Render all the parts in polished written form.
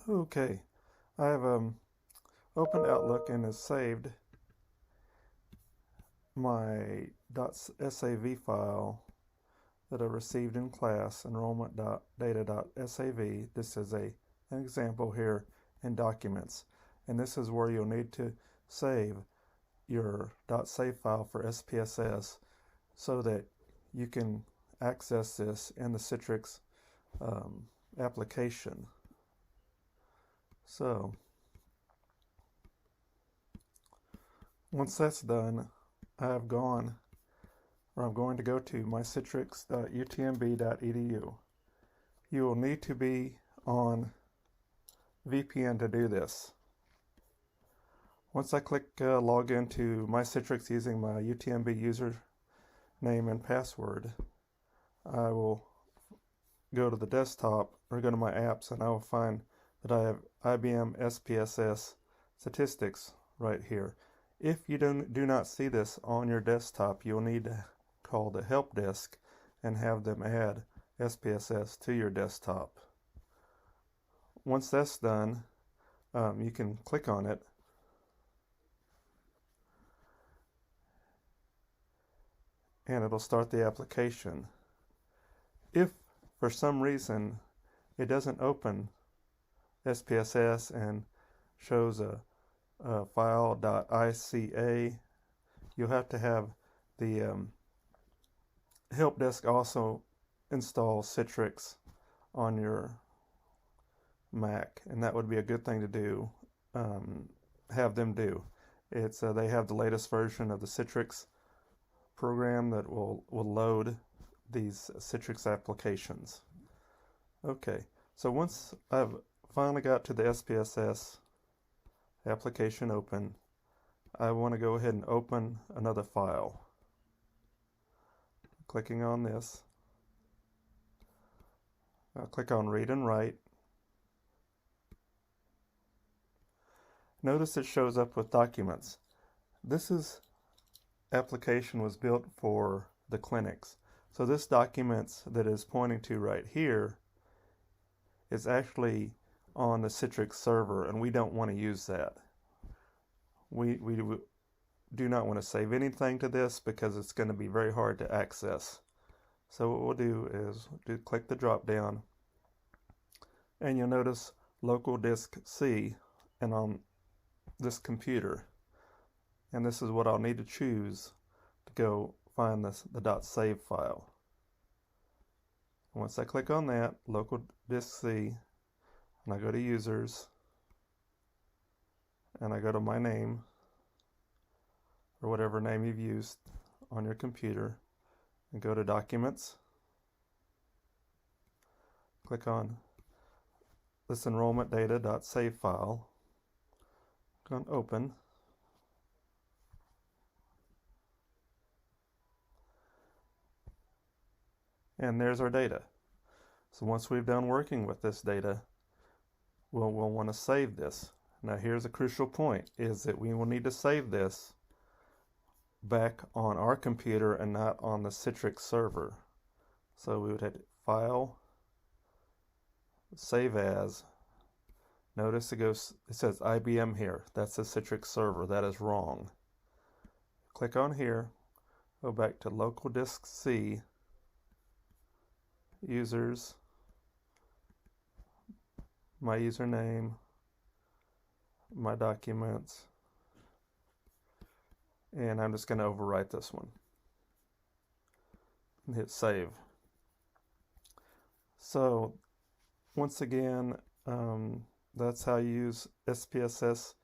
Okay, I have opened Outlook and has saved my .sav file that I received in class, enrollment.data.sav. This is an example here in Documents, and this is where you'll need to save your .save file for SPSS so that you can access this in the Citrix application. So once that's done, I'm going to go to mycitrix.utmb.edu. You will need to be on VPN to do this. Once I click log into Mycitrix using my UTMB username and password, I will go to the desktop or go to my apps, and I will find that I have IBM SPSS statistics right here. If you do not see this on your desktop, you'll need to call the help desk and have them add SPSS to your desktop. Once that's done, you can click on it and it'll start the application. If for some reason it doesn't open SPSS and shows a file.ica, you'll have to have the help desk also install Citrix on your Mac, and that would be a good thing to do. Have them do. They have the latest version of the Citrix program that will load these Citrix applications. Okay, so once I've finally got to the SPSS application open, I want to go ahead and open another file. Clicking on this, I'll click on Read and Write. Notice it shows up with documents. This application was built for the clinics. So this documents that is pointing to right here is actually on the Citrix server, and we don't want to use that. We do not want to save anything to this because it's going to be very hard to access. So what we'll do is click the drop down, and you'll notice local disk C and on this computer, and this is what I'll need to choose to go find the .save file. Once I click on that, local disk C, and I go to users, and I go to my name, or whatever name you've used on your computer, and go to documents, click on this enrollment data.save file, click on open, and there's our data. So once we've done working with this data, we'll want to save this. Now here's a crucial point, is that we will need to save this back on our computer and not on the Citrix server. So we would hit File, Save As. Notice it says IBM here. That's the Citrix server. That is wrong. Click on here, go back to local disk C, users, my username, my documents, and I'm just going to overwrite this one and hit save. So once again, that's how you use SPSS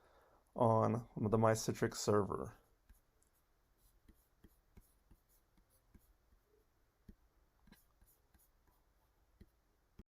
on the Mycitrix server.